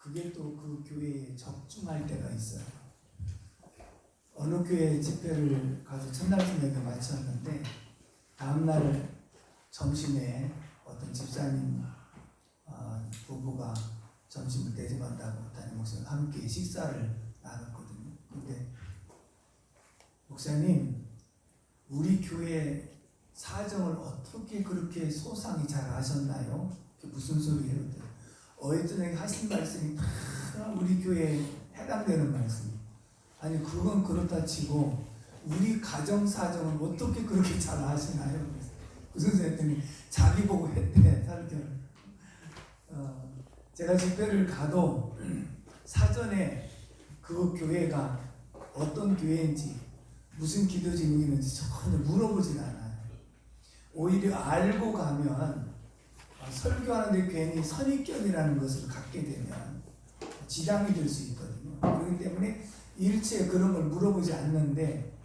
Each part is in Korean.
그게 또 그 교회에 적중할 때가 있어요. 어느 교회 집회를 가서 첫날 저녁에 마쳤는데 다음날 점심에 어떤 집사님 부부가 점심을 대접한다고 담임 목사님 함께 식사를 나눴거든요. 근데 목사님, 우리 교회 사정을 어떻게 그렇게 소상히 잘 아셨나요? 무슨 소리예요? 어제 저녁에 하신 말씀이 다 우리 교회에 해당되는 말씀이에요. 아니 그건 그렇다 치고 우리 가정 사정을 어떻게 그렇게 잘 아시나요? 무슨 소리 했더니 자기 보고 했대 설교를. 제가 집회를 가도 사전에 그 교회가 어떤 교회인지 무슨 기도 제목이 있는지 전혀 물어보진 않아요. 오히려 알고 가면 설교하는데 괜히 선입견이라는 것을 갖게 되면 지장이 될 수 있거든요. 그렇기 때문에 일체 그런 걸 물어보지 않는데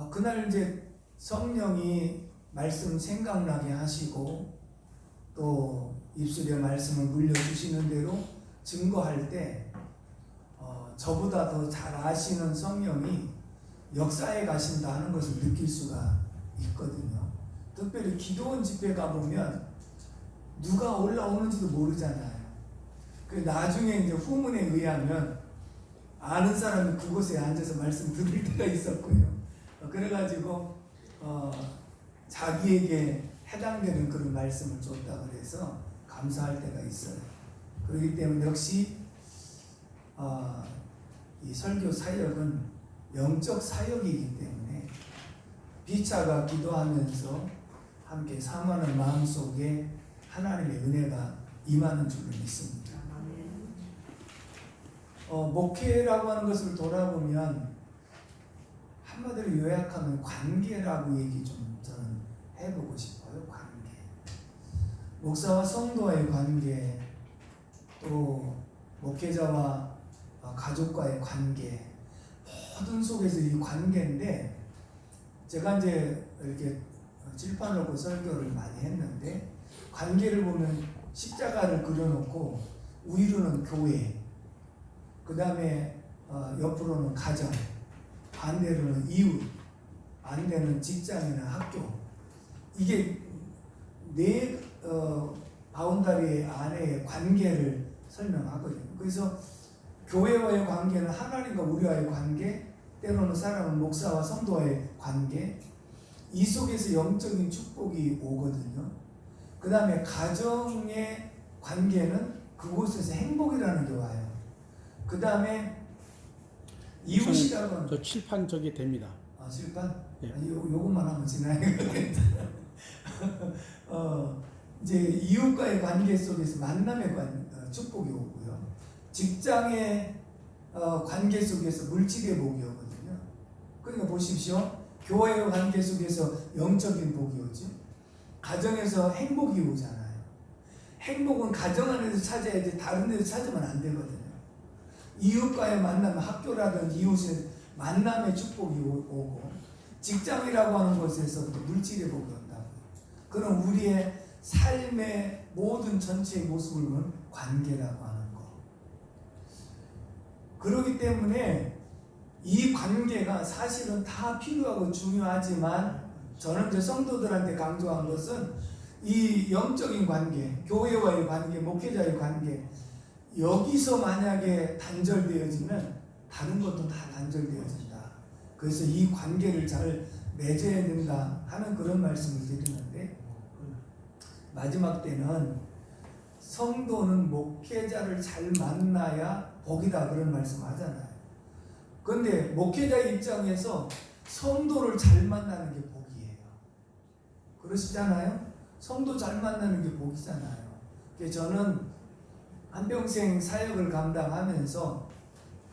그날 이제 성령이 말씀 생각나게 하시고 또 입술에 말씀을 물려주시는 대로 증거할 때 저보다 더 잘 아시는 성령이 역사에 가신다 하는 것을 느낄 수가 있거든요. 특별히 기도원 집회 가보면 누가 올라오는지도 모르잖아요. 나중에 이제 후문에 의하면 아는 사람이 그곳에 앉아서 말씀 들을 때가 있었고요. 그래가지고 자기에게 해당되는 그런 말씀을 줬다 그래서 감사할 때가 있어요. 그렇기 때문에 역시 이 설교 사역은 영적 사역이기 때문에 비차가 기도하면서 함께 사모하는 마음속에 하나님의 은혜가 임하는 줄로 믿습니다. 목회라고 하는 것을 돌아보면 한마디로 요약하면 관계라고 얘기 좀 저는 해보고 싶어요. 관계. 목사와 성도와의 관계, 또 목회자와 가족과의 관계, 모든 속에서 이 관계인데 제가 이제 이렇게 칠판 놓고 설교를 많이 했는데 관계를 보면 십자가를 그려놓고 위로는 교회, 그 다음에 옆으로는 가정, 반대로는 이웃, 반대는 직장이나 학교. 이게 네 바운다리 안에 관계를 설명하거든요. 그래서 교회와의 관계는 하나님과 우리와의 관계, 때로는 사람은 목사와 성도와의 관계, 이 속에서 영적인 축복이 오거든요. 그 다음에 가정의 관계는 그곳에서 행복이라는 게 와요. 그 다음에 이웃이라고는 저 칠판 저기 됩니다. 칠판? 예. 요것만 하면 지나가겠다. 이제 이웃과의 관계 속에서 만남의 축복이 오고요. 직장의 관계 속에서 물질의 복이 오거든요. 그러니까 보십시오. 교회의 관계 속에서 영적인 복이 오지. 가정에서 행복이 오잖아요. 행복은 가정 안에서 찾아야지 다른 데서 찾으면 안 되거든요. 이웃과의 만남, 학교라든지 이웃의 만남의 축복이 오고 직장이라고 하는 곳에서 또 물질의 복이 온다고. 그럼 우리의 삶의 모든 전체의 모습을 보는 관계라고 하는 거. 그렇기 때문에 이 관계가 사실은 다 필요하고 중요하지만 저는 이제 성도들한테 강조한 것은 이 영적인 관계, 교회와의 관계, 목회자의 관계, 여기서 만약에 단절되어지면 다른 것도 다 단절되어진다. 그래서 이 관계를 잘 맺어야 된다 하는 그런 말씀을 드리는데 마지막 때는 성도는 목회자를 잘 만나야 복이다 그런 말씀 하잖아요. 그런데 목회자 입장에서 성도를 잘 만나는 게 복이에요. 그러시잖아요? 성도 잘 만나는 게 복이잖아요. 그래서 저는 한평생 사역을 감당하면서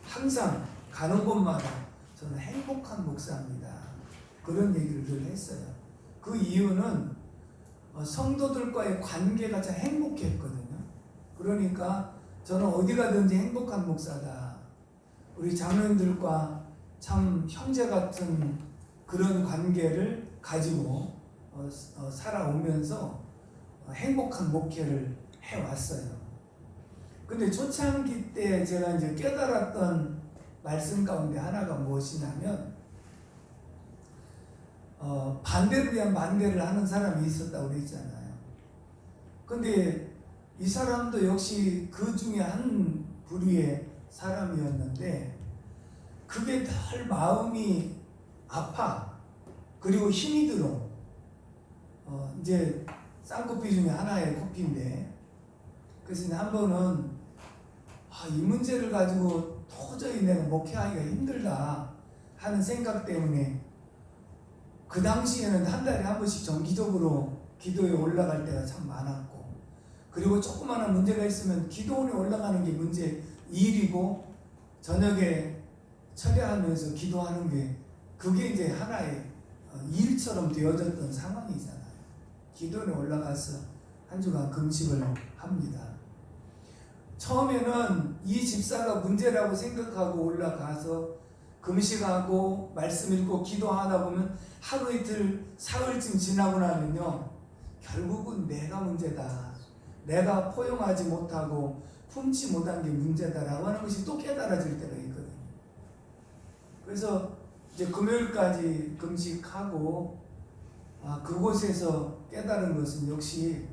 항상 가는 곳마다 저는 행복한 목사입니다. 그런 얘기를 늘 했어요. 그 이유는 성도들과의 관계가 참 행복했거든요. 그러니까 저는 어디 가든지 행복한 목사다. 우리 장로님들과 참 형제 같은 그런 관계를 가지고 살아오면서 행복한 목회를 해왔어요. 근데 근데 초창기 때 제가 이제 깨달았던 말씀 가운데 하나가 무엇이냐면, 반대를 위한 반대를 하는 사람이 있었다고 그랬잖아요. 근데 이 사람도 역시 그 중에 한 부류의 사람이었는데, 그게 늘 마음이 아파. 그리고 힘이 들어. 이제 쌍꺼풀 중에 하나의 코피인데, 그래서 한 번은 이 문제를 가지고 도저히 내가 목회하기가 힘들다 하는 생각 때문에 그 당시에는 한 달에 한 번씩 정기적으로 기도에 올라갈 때가 참 많았고, 그리고 조그마한 문제가 있으면 기도원에 올라가는 게 문제 일이고, 저녁에 철야하면서 기도하는 게 그게 이제 하나의 일처럼 되어졌던 상황이잖아요. 기도원에 올라가서 한 주간 금식을 합니다. 처음에는 이 집사가 문제라고 생각하고 올라가서 금식하고 말씀 읽고 기도하다 보면 하루 이틀 사흘쯤 지나고 나면요, 결국은 내가 문제다, 내가 포용하지 못하고 품지 못한 게 문제다라고 하는 것이 또 깨달아질 때가 있거든요. 그래서 이제 금요일까지 금식하고 그곳에서 깨달은 것은 역시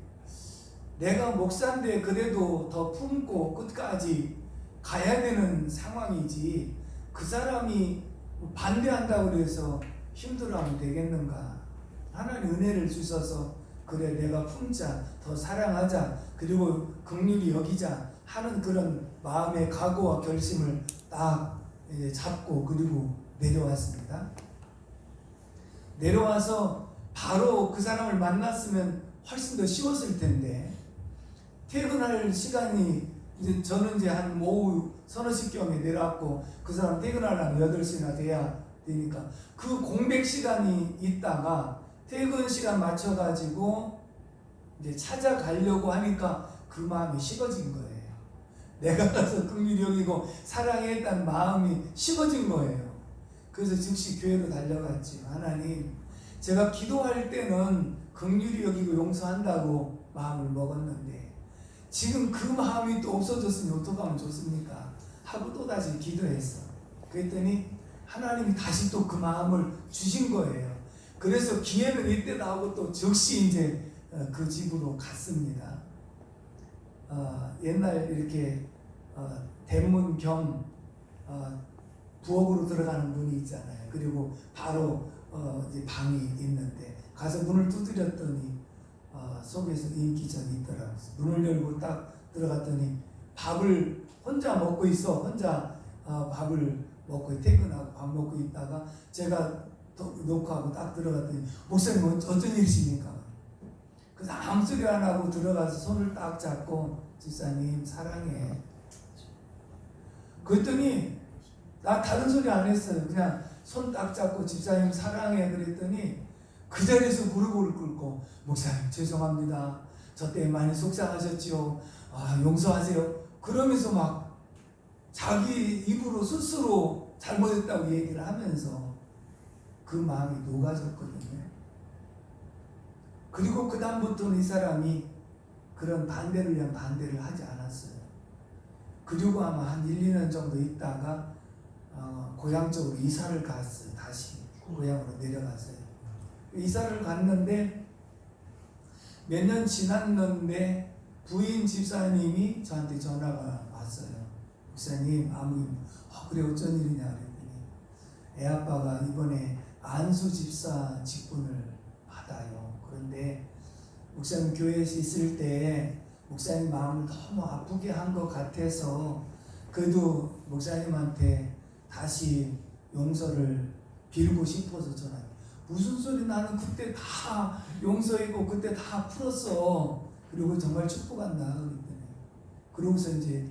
내가 목사인데 그래도 더 품고 끝까지 가야 되는 상황이지, 그 사람이 반대한다고 해서 힘들어하면 되겠는가. 하나님 은혜를 주셔서 그래 내가 품자, 더 사랑하자, 그리고 긍휼히 여기자 하는 그런 마음의 각오와 결심을 딱 잡고 그리고 내려왔습니다. 내려와서 바로 그 사람을 만났으면 훨씬 더 쉬웠을 텐데, 퇴근할 시간이 저는 이제 한 오후 서너 시경에 내려왔고, 그 사람 퇴근하려면 8시나 돼야 되니까 그 공백 시간이 있다가 퇴근 시간 맞춰가지고 이제 찾아가려고 하니까 그 마음이 식어진 거예요. 내가 가서 긍휼히 여기고 사랑했다는 마음이 식어진 거예요. 그래서 즉시 교회로 달려갔지. 하나님, 제가 기도할 때는 긍휼히 여기고 용서한다고 마음을 먹었는데 지금 그 마음이 또 없어졌으니 어떻게 하면 좋습니까? 하고 또 다시 기도했어. 그랬더니 하나님이 다시 또 그 마음을 주신 거예요. 그래서 기회는 이때 나오고 또 즉시 이제 그 집으로 갔습니다. 옛날 이렇게 대문 겸 부엌으로 들어가는 문이 있잖아요. 그리고 바로 이제 방이 있는데 가서 문을 두드렸더니 속에서 인기전이 있더라고요. 문을 열고 딱 들어갔더니 밥을 혼자 먹고 있어. 혼자 밥을 먹고 퇴근하고 밥 먹고 있다가 제가 녹화하고 딱 들어갔더니 목사님 어쩐 일이십니까? 그래서 아무 소리 안 하고 들어가서 손을 딱 잡고 집사님 사랑해. 그랬더니 나 다른 소리 안 했어요. 그냥 손 딱 잡고 집사님 사랑해 그랬더니 그 자리에서 무릎을 꿇고 목사님 죄송합니다. 저 때문에 많이 속상하셨지요. 용서하세요. 그러면서 막 자기 입으로 스스로 잘못했다고 얘기를 하면서 그 마음이 녹아졌거든요. 그리고 그 다음부터는 이 사람이 그런 반대를 위한 반대를 하지 않았어요. 그리고 아마 한 1, 2년 정도 있다가 고향 쪽으로 이사를 갔어요. 다시 고향으로 내려갔어요. 이사를 갔는데 몇 년 지났는데 부인 집사님이 저한테 전화가 왔어요. 목사님 그래 어쩐 일이냐 그랬더니 애 아빠가 이번에 안수 집사 직분을 받아요. 그런데 목사님 교회에 있을 때 목사님 마음을 너무 아프게 한 것 같아서 그래도 목사님한테 다시 용서를 빌고 싶어서 전화해요. 무슨 소리, 나는 그때 다 용서했고 그때 다 풀었어. 그리고 정말 축복한다 그랬더니, 그러고서 이제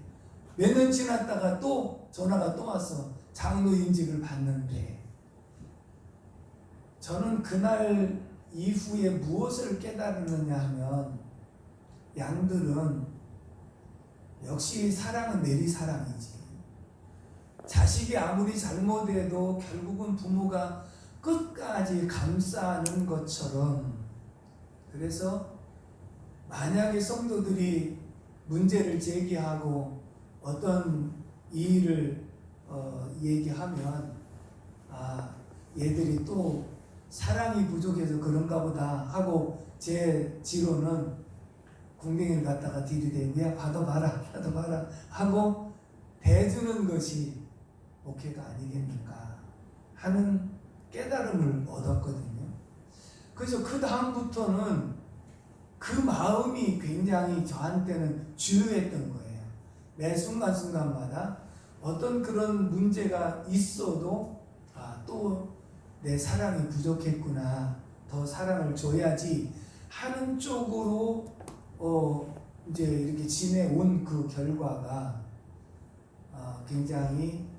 몇 년 지났다가 또 전화가 또 왔어. 장로 인직을 받는데, 저는 그날 이후에 무엇을 깨달았느냐 하면, 양들은 역시 사랑은 내리사랑이지. 자식이 아무리 잘못해도 결국은 부모가 끝까지 감싸는 것처럼, 그래서 만약에 성도들이 문제를 제기하고 어떤 일을 얘기하면 얘들이 또 사랑이 부족해서 그런가 보다 하고 제 지로는 궁뎅이를 갖다가 들이대고 야 받아봐라 하고 대주는 것이 목회가 아니겠는가 하는 깨달음을 얻었거든요. 그래서 그 다음부터는 그 마음이 굉장히 저한테는 주요했던 거예요. 매 순간순간마다 어떤 그런 문제가 있어도 또 내 사랑이 부족했구나, 더 사랑을 줘야지 하는 쪽으로 이제 이렇게 지내온 그 결과가 굉장히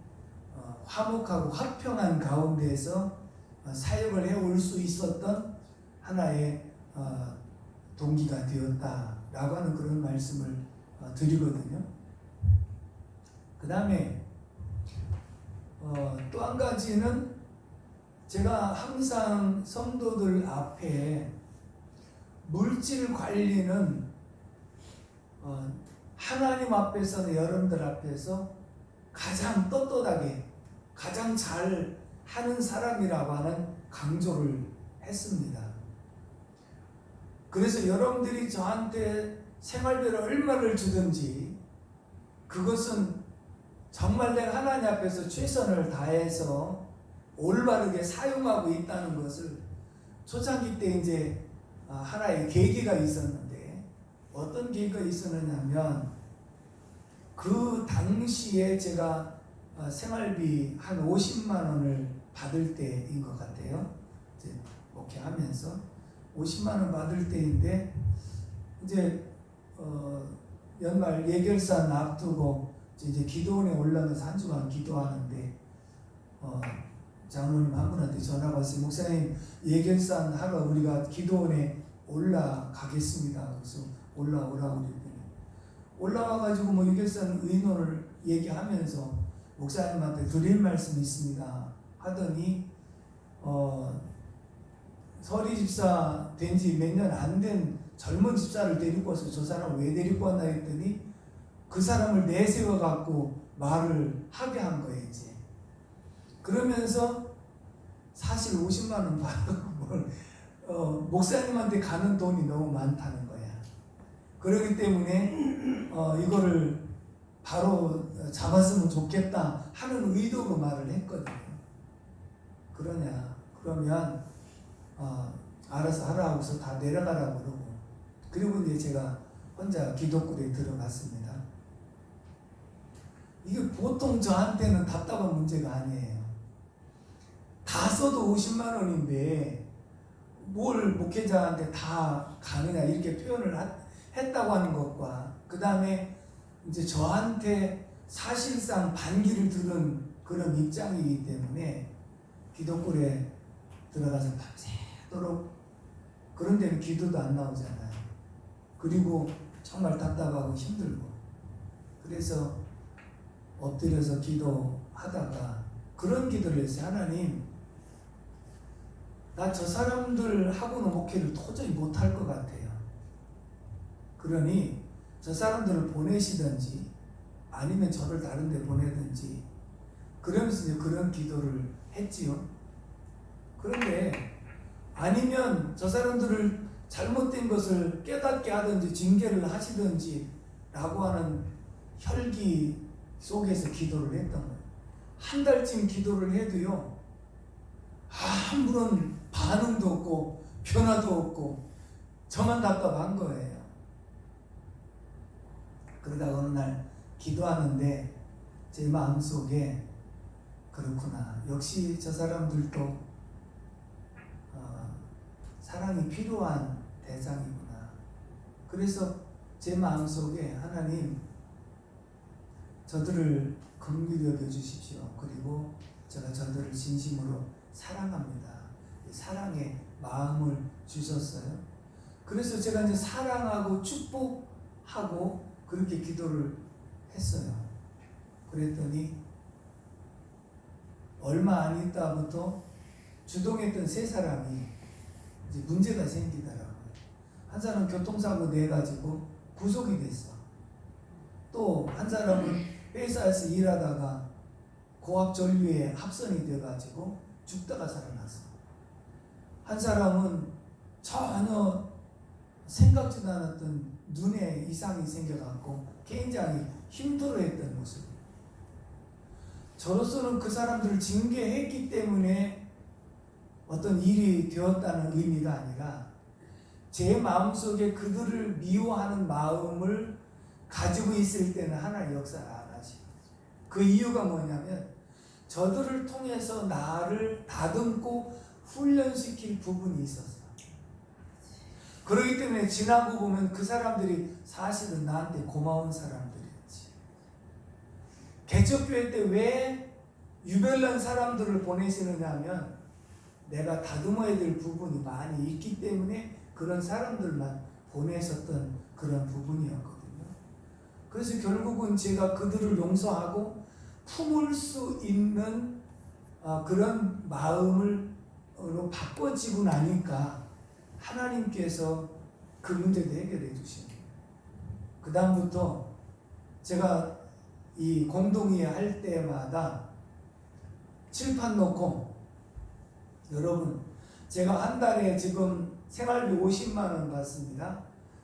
화목하고 화평한 가운데에서 사역을 해올 수 있었던 하나의 동기가 되었다라고 하는 그런 말씀을 드리거든요. 그 다음에 또 한 가지는 제가 항상 성도들 앞에 물질 관리는 하나님 앞에서는 여러분들 앞에서 가장 떳떳하게 가장 잘 하는 사람이라고 하는 강조를 했습니다. 그래서 여러분들이 저한테 생활비를 얼마를 주든지 그것은 정말 내가 하나님 앞에서 최선을 다해서 올바르게 사용하고 있다는 것을 초창기 때 이제 하나의 계기가 있었는데 어떤 계기가 있었느냐면 그 당시에 제가 생활비 한 50만 원을 받을 때인 것 같아요. 이제 목회하면서 50만 원 받을 때인데 이제 연말 예결산 앞두고 이제 기도원에 올라가서 한 주간 기도하는데 장로님 한 분한테 전화가 왔어요. 목사님 예결산 하러 우리가 기도원에 올라가겠습니다. 그래서 올라오라고 그랬더니 올라와가지고 뭐 예결산 의논을 얘기하면서 목사님한테 드릴 말씀이 있습니다 하더니 서리 집사 된 지 몇 년 안 된 젊은 집사를 데리고 와서 저 사람을 왜 데리고 왔나 했더니 그 사람을 내세워 갖고 말을 하게 한 거예요. 이제 그러면서 사실 50만 원 받고 목사님한테 가는 돈이 너무 많다는 거야. 그렇기 때문에 이거를 바로 잡았으면 좋겠다 하는 의도로 말을 했거든요. 그러면 알아서 하라 하고서 다 내려가라고 그러고 그리고 이제 제가 혼자 기도굴에 들어갔습니다. 이게 보통 저한테는 답답한 문제가 아니에요. 다 써도 50만 원인데 뭘 목회자한테 다 가느냐 이렇게 표현을 했다고 하는 것과 그 다음에 이제 저한테 사실상 반기를 들은 그런 입장이기 때문에 기도굴에 들어가서 밤새도록 그런 데는 기도도 안 나오잖아요. 그리고 정말 답답하고 힘들고 그래서 엎드려서 기도하다가 그런 기도를 했어요. 하나님, 나 저 사람들하고는 목회를 도저히 못할 것 같아요. 그러니 저 사람들을 보내시든지 아니면 저를 다른 데 보내든지 그러면서 이제 그런 기도를 했지요. 그런데 아니면 저 사람들을 잘못된 것을 깨닫게 하든지 징계를 하시든지 라고 하는 혈기 속에서 기도를 했던 거예요. 한 달쯤 기도를 해도요 아무런 반응도 없고 변화도 없고 저만 답답한 거예요. 그러다가 어느 날 기도하는데 제 마음속에 그렇구나, 역시 저 사람들도 사랑이 필요한 대상이구나. 그래서 제 마음속에 하나님 저들을 긍휼히 여겨주십시오. 그리고 제가 저들을 진심으로 사랑합니다. 사랑의 마음을 주셨어요. 그래서 제가 이제 사랑하고 축복하고 그렇게 기도를 했어요. 그랬더니 얼마 안 있다부터 주동했던 세 사람이 이제 문제가 생기더라고요. 한 사람은 교통사고 내가지고 구속이 됐어. 또 한 사람은 회사에서 일하다가 고압전류에 합선이 돼가지고 죽다가 살아났어. 한 사람은 전혀 생각지도 않았던 눈에 이상이 생겨갖고 굉장히 힘들어했던 모습. 저로서는 그 사람들을 징계했기 때문에 어떤 일이 되었다는 의미가 아니라 제 마음속에 그들을 미워하는 마음을 가지고 있을 때는 하나님 역사를 안 하시고, 그 이유가 뭐냐면 저들을 통해서 나를 다듬고 훈련시킬 부분이 있었어요. 그렇기 때문에 지나고 보면 그 사람들이 사실은 나한테 고마운 사람들이었지. 개척교회 때 왜 유별난 사람들을 보내시느냐 하면 내가 다듬어야 될 부분이 많이 있기 때문에 그런 사람들만 보내셨던 그런 부분이었거든요. 그래서 결국은 제가 그들을 용서하고 품을 수 있는 그런 마음으로 바꿔지고 나니까 하나님께서 그 문제도 해결해 주시네요. 그 다음부터 제가 이 공동회 할 때마다 칠판 놓고, 여러분 제가 한 달에 지금 생활비 50만 원 받습니다.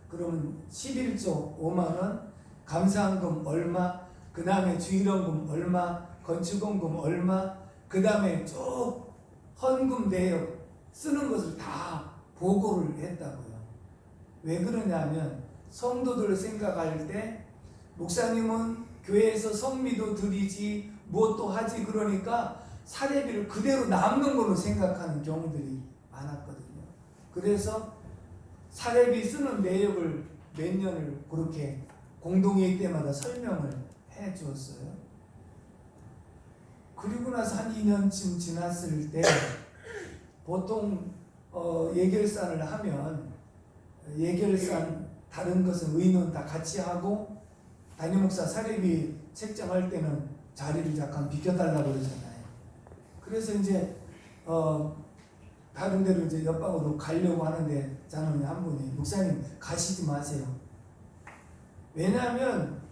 그러면 11조 5만 원, 감사한금 얼마, 그 다음에 주일원금 얼마, 건축원금 얼마, 그 다음에 쭉 헌금 내역 쓰는 것을 다 보고를 했다고요. 왜 그러냐면 성도들을 생각할 때 목사님은 교회에서 성미도 드리지 무엇도 하지, 그러니까 사례비를 그대로 남는 걸로 생각하는 경우들이 많았거든요. 그래서 사례비 쓰는 내역을 몇 년을 그렇게 공동회의 때마다 설명을 해 주었어요. 그리고 나서 한 2년쯤 지났을 때 보통 예결산을 하면 예결산 다른 것은 의논 다 같이 하고 담임 목사 사례비 책정할 때는 자리를 잠깐 비켜달라고 그러잖아요. 그래서 이제 다른 데로 이제 옆방으로 가려고 하는데 장로님 한 분이 목사님 가시지 마세요. 왜냐하면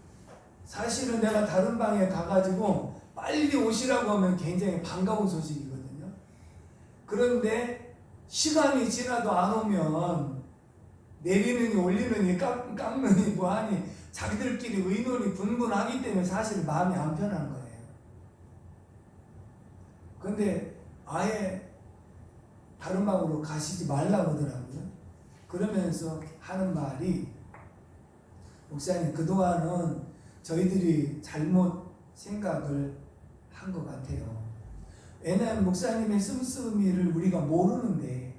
사실은 내가 다른 방에 가가지고 빨리 오시라고 하면 굉장히 반가운 소식이거든요. 그런데 시간이 지나도 안 오면 내리느니 올리느니 깎느니 뭐하니 자기들끼리 의논이 분분하기 때문에 사실 마음이 안 편한 거예요. 근데 아예 다른 방으로 가시지 말라고 하더라고요. 그러면서 하는 말이, 목사님 그동안은 저희들이 잘못 생각을 한 것 같아요. 왜냐하면 목사님의 씀씀이를 우리가 모르는데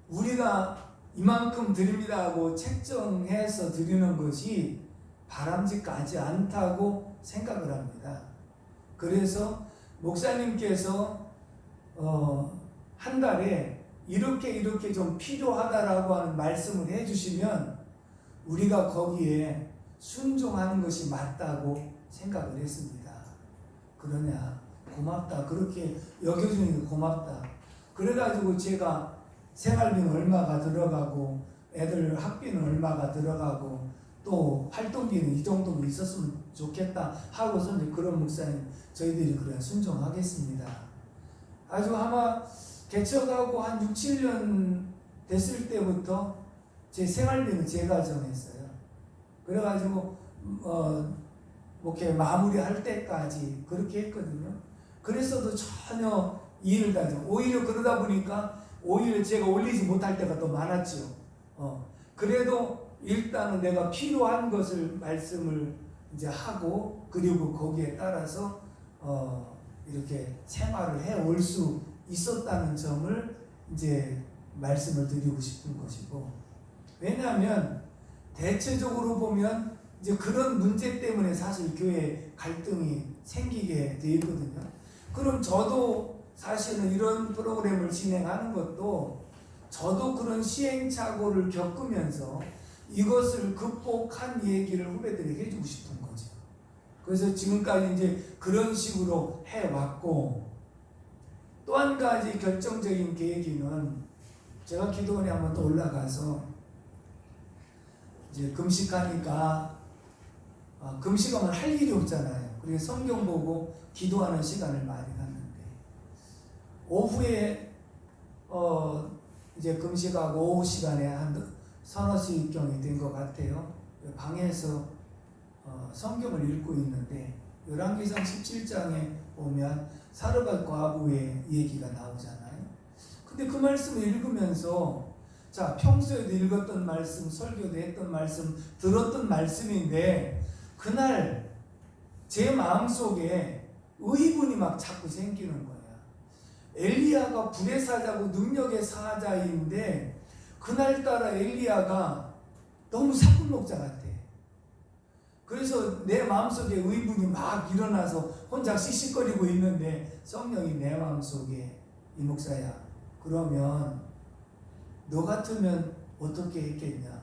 우리가 이만큼 드립니다 하고 책정해서 드리는 것이 바람직하지 않다고 생각을 합니다. 그래서 목사님께서 한 달에 이렇게 좀 필요하다라고 하는 말씀을 해주시면 우리가 거기에 순종하는 것이 맞다고 생각을 했습니다. 그러냐, 고맙다, 그렇게 여겨주니 고맙다. 그래가지고 제가 생활비는 얼마가 들어가고 애들 학비는 얼마가 들어가고 또 활동비는 이 정도는 있었으면 좋겠다 하고서 이제 그런 목사님 저희들이 그래 순종하겠습니다. 아주 아마 개척하고 한 6, 7년 됐을 때부터 제 생활비는 제가 정했어요. 그래가지고 이렇게 마무리할 때까지 그렇게 했거든요. 그랬어도 전혀 이해를 다 하죠. 오히려 그러다 보니까 오히려 제가 올리지 못할 때가 더 많았죠. 그래도 일단은 내가 필요한 것을 말씀을 이제 하고 그리고 거기에 따라서 이렇게 생활을 해 올 수 있었다는 점을 이제 말씀을 드리고 싶은 것이고, 왜냐하면 대체적으로 보면 이제 그런 문제 때문에 사실 교회에 갈등이 생기게 돼 있거든요. 그럼 저도 사실은 이런 프로그램을 진행하는 것도 저도 그런 시행착오를 겪으면서 이것을 극복한 얘기를 후배들에게 해주고 싶은 거죠. 그래서 지금까지 이제 그런 식으로 해왔고, 또 한 가지 결정적인 계기는 제가 기도원에 한번 또 올라가서 이제 금식하니까 금식하면 할 일이 없잖아요. 그래서 성경 보고 기도하는 시간을 많이 갖는데 오후에 이제 금식하고 오후 시간에 한 서너 시경이 된 것 같아요. 방에서 성경을 읽고 있는데 열왕기상 17장에 보면 사르밧 과부의 얘기가 나오잖아요. 근데 그 말씀을 읽으면서 자, 평소에도 읽었던 말씀, 설교도 했던 말씀, 들었던 말씀인데 그날 제 마음속에 의문이 막 자꾸 생기는 거야. 엘리야가 불의 사자고 능력의 사자인데 그날따라 엘리야가 너무 사꾼 목자 같아. 그래서 내 마음속에 의문이 막 일어나서 혼자 씩씩거리고 있는데 성령이 내 마음속에 이 목사야, 그러면 너 같으면 어떻게 했겠냐?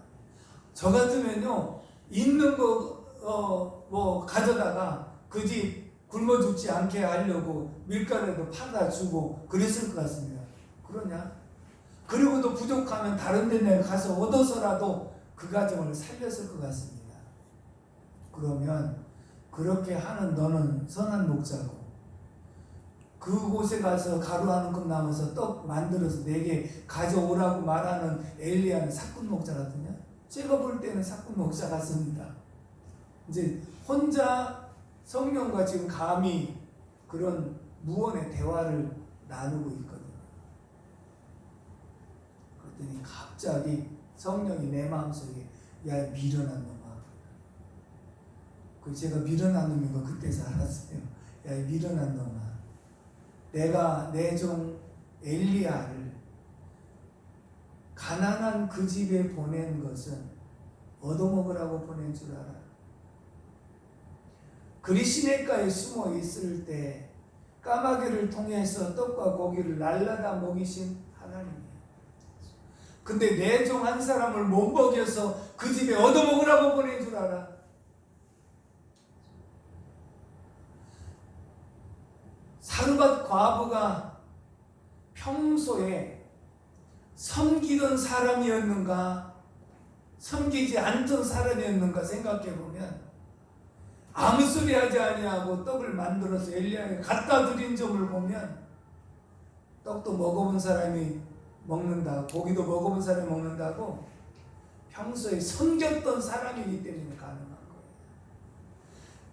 저 같으면요, 있는 거 뭐 가져다가 그 집 굶어 죽지 않게 하려고 밀가루도 팔아 주고 그랬을 것 같습니다. 그러냐? 그리고도 부족하면 다른 데 내가 가서 얻어서라도 그 가정을 살렸을 것 같습니다. 그러면 그렇게 하는 너는 선한 목자고 그곳에 가서 가루 한 움큼 남아서 떡 만들어서 내게 가져오라고 말하는 엘리야는 사꾼 목자 같으냐? 제가 볼 때는 사꾼 목자 같습니다. 이제 혼자 성령과 지금 감히 그런 무언의 대화를 나누고 있거든요. 그랬더니 갑자기 성령이 내 마음속에 야, 미련한 놈아. 그 제가 미련한 놈인 거 그때서 알았어요. 야, 미련한 놈아. 내가 내 종 엘리야를 가난한 그 집에 보낸 것은 얻어먹으라고 보낸 줄 알아. 그리 시냇가에 숨어 있을 때 까마귀를 통해서 떡과 고기를 날라다 먹이신 하나님이에요. 근데 내 종 한 사람을 못 먹여서 그 집에 얻어먹으라고 보낸 줄 알아. 사르밧 과부가 평소에 섬기던 사람이었는가 섬기지 않던 사람이었는가 생각해보면 아무 소리 하지 아니하고 떡을 만들어서 엘리야에게 갖다 드린 점을 보면 떡도 먹어본 사람이 먹는다, 고기도 먹어본 사람이 먹는다고 평소에 섬겼던 사람이기 때문에 가능한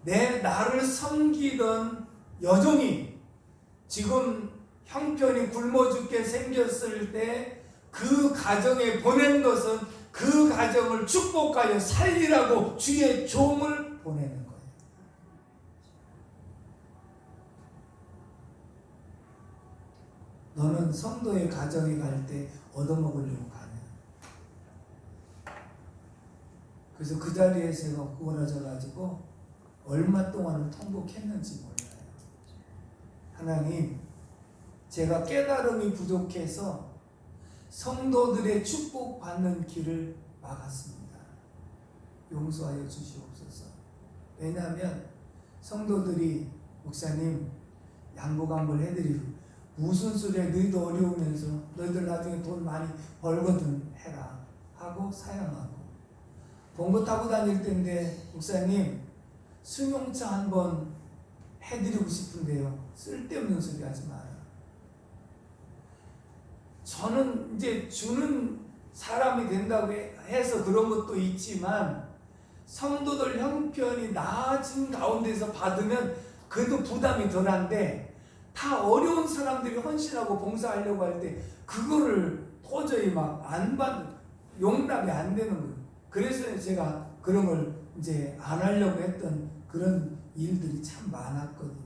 거예요. 나를 섬기던 여종이 지금 형편이 굶어 죽게 생겼을 때 그 가정에 보낸 것은 그 가정을 축복하여 살리라고 주의 종을 보내는 거예요. 너는 성도의 가정에 갈 때 얻어먹으려고 가냐? 그래서 그 자리에 제가 구원하져 가지고 얼마 동안을 통곡했는지 몰라요. 하나님, 제가 깨달음이 부족해서 성도들의 축복받는 길을 막았습니다. 용서하여 주시옵소서. 왜냐하면 성도들이 목사님 양보감을 해드리고 무슨 소리야, 너희도 어려우면서 너희들 나중에 돈 많이 벌거든 해라 하고 사양하고, 봉고 타고 다닐 때인데 목사님 승용차 한번 해드리고 싶은데요, 쓸데없는 소리 하지 마라. 저는 이제 주는 사람이 된다고 해서 그런 것도 있지만 성도들 형편이 나아진 가운데서 받으면 그래도 부담이 덜한데 다 어려운 사람들이 헌신하고 봉사하려고 할 때 그거를 도저히 막 안 받는, 용납이 안 되는 거예요. 그래서 제가 그런 걸 이제 안 하려고 했던 그런 일들이 참 많았거든요.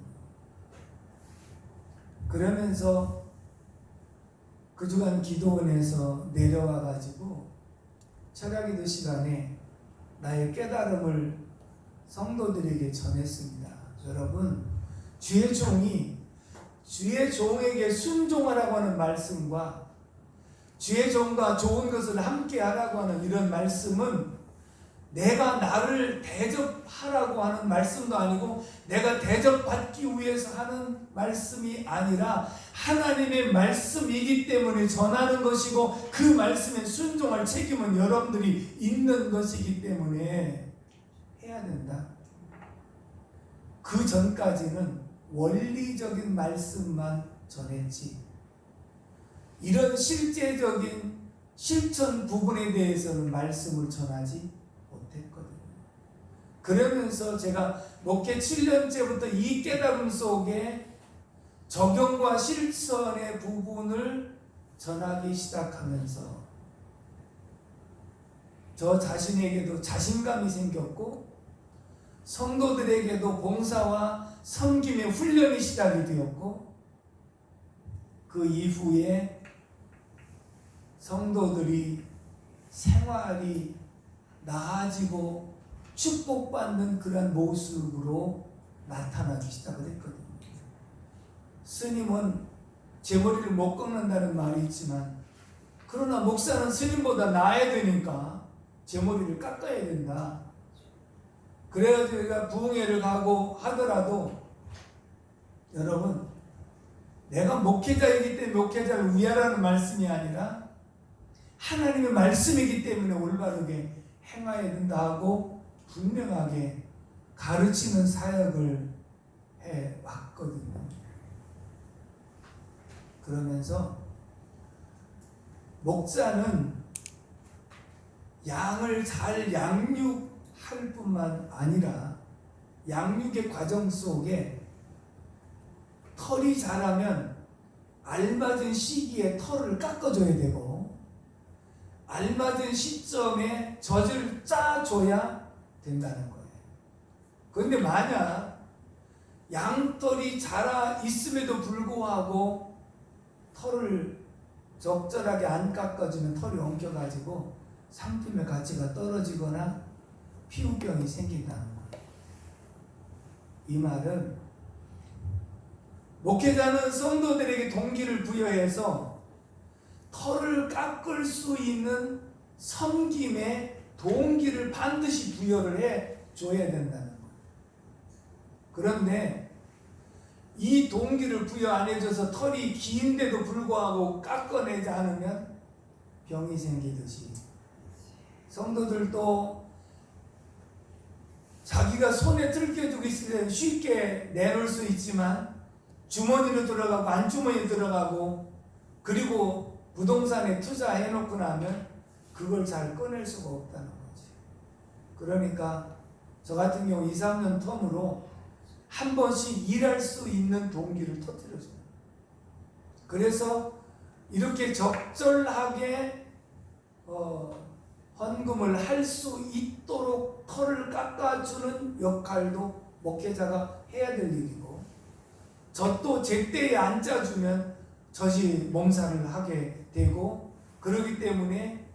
그러면서 그 주간 기도원에서 내려와 가지고 철야기도 시간에 나의 깨달음을 성도들에게 전했습니다. 여러분, 주의 종이 주의 종에게 순종하라고 하는 말씀과 주의 종과 좋은 것을 함께 하라고 하는 이런 말씀은 내가 나를 대접하라고 하는 말씀도 아니고 내가 대접받기 위해서 하는 말씀이 아니라 하나님의 말씀이기 때문에 전하는 것이고 그 말씀에 순종할 책임은 여러분들이 있는 것이기 때문에 해야 된다. 그 전까지는 원리적인 말씀만 전했지 이런 실제적인 실천 부분에 대해서는 말씀을 전하지 못했거든요. 그러면서 제가 목회 7년째부터 이 깨달음 속에 적용과 실천의 부분을 전하기 시작하면서 저 자신에게도 자신감이 생겼고 성도들에게도 봉사와 섬김의 훈련이 시작이 되었고 그 이후에 성도들이 생활이 나아지고 축복받는 그런 모습으로 나타나기 시작을 했거든요. 스님은 제 머리를 못 꺾는다는 말이 있지만 그러나 목사는 스님보다 나아야 되니까 제 머리를 깎아야 된다. 그래가지고 제가 부흥회를 가고 하더라도 여러분 내가 목회자이기 때문에 목회자를 위하라는 말씀이 아니라 하나님의 말씀이기 때문에 올바르게 행해야 된다 하고 분명하게 가르치는 사역을 해왔거든요. 그러면서 목자는 양을 잘 양육할 뿐만 아니라 양육의 과정 속에 털이 자라면 알맞은 시기에 털을 깎아줘야 되고 알맞은 시점에 젖을 짜줘야 된다는 거예요. 그런데 만약 양털이 자라 있음에도 불구하고 털을 적절하게 안 깎아주면 털이 엉켜가지고 상품의 가치가 떨어지거나 피부병이 생긴다는 거예요. 이 말은 목회자는 성도들에게 동기를 부여해서 털을 깎을 수 있는 섬김의 동기를 반드시 부여를 해줘야 된다는 거예요. 그런데 이 동기를 부여 안 해줘서 털이 긴데도 불구하고 깎아내지 않으면 병이 생기듯이 성도들도 자기가 손에 들켜주고 있을 때 쉽게 내놓을 수 있지만 주머니로 들어가고 안주머니에 들어가고 그리고 부동산에 투자해놓고 나면 그걸 잘 꺼낼 수가 없다는 거지. 그러니까 저 같은 경우 2, 3년 텀으로 한 번씩 일할 수 있는 동기를 터뜨려줘요. 그래서 이렇게 적절하게 헌금을 할 수 있도록 털을 깎아주는 역할도 목회자가 해야 될 일이고 젖도 제때에 안 짜주면 젖이 몸살을 하게 되고 그러기 때문에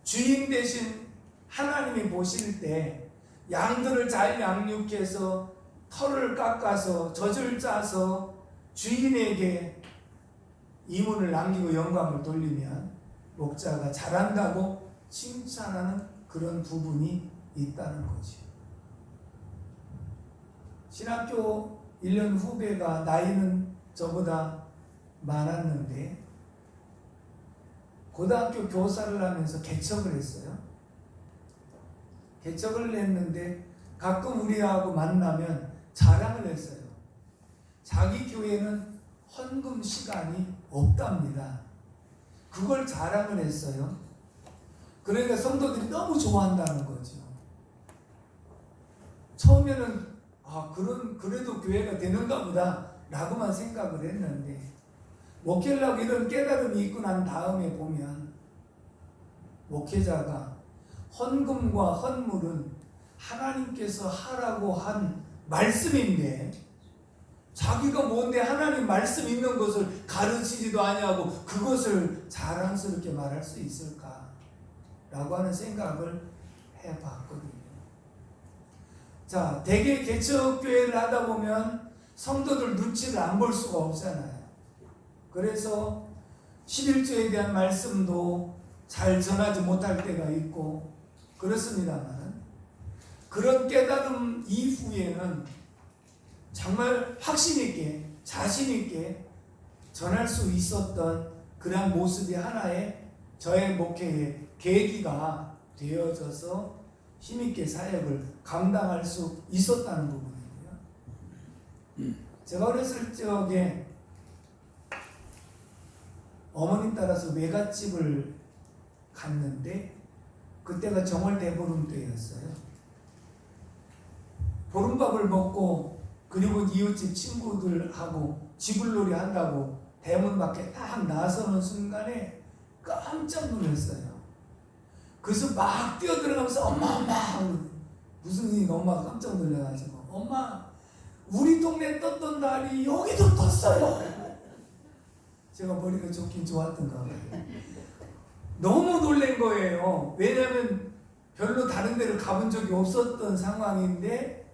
주인 대신 하나님이 보실 때 양들을 잘 양육해서 털을 깎아서 젖을 짜서 주인에게 이문을 남기고 영광을 돌리면 목자가 잘한다고 칭찬하는 그런 부분이 있다는 거죠. 신학교 1년 후배가 나이는 저보다 많았는데 고등학교 교사를 하면서 개척을 했어요. 개척을 했는데 가끔 우리하고 만나면 자랑을 했어요. 자기 교회는 헌금 시간이 없답니다. 그걸 자랑을 했어요. 그러니까 성도들이 너무 좋아한다는 거죠. 처음에는 그래도 교회가 되는가 보다 라고만 생각을 했는데 목회를 하고 이런 깨달음이 있고 난 다음에 보면 목회자가 헌금과 헌물은 하나님께서 하라고 한 말씀인데 자기가 뭔데 하나님 말씀 있는 것을 가르치지도 아니하고 그것을 자랑스럽게 말할 수 있을까? 라고 하는 생각을 해봤거든요. 자, 대개 개척교회를 하다 보면 성도들 눈치를 안 볼 수가 없잖아요. 그래서 11조에 대한 말씀도 잘 전하지 못할 때가 있고 그렇습니다만 그런 깨달음 이후에는 정말 확신 있게 자신 있게 전할 수 있었던 그러한 모습이 하나의 저의 목회의 계기가 되어져서 힘있게 사역을 감당할 수 있었다는 부분이고요. 제가 어렸을 적에 어머님 따라서 외갓집을 갔는데 그때가 정월 대보름 때였어요. 보름밥을 먹고 그리고 이웃집 친구들하고 지불놀이 한다고 대문 밖에 딱 나서는 순간에 깜짝 놀랐어요. 그래서 막 뛰어들어가면서 엄마 무슨 일이 엄마가 깜짝 놀라가지고 엄마 우리 동네 떴던 달이 여기도 떴어요. 제가 머리가 좋긴 좋았던가 봐요. 너무 놀란 거예요. 왜냐하면 별로 다른 데를 가본 적이 없었던 상황인데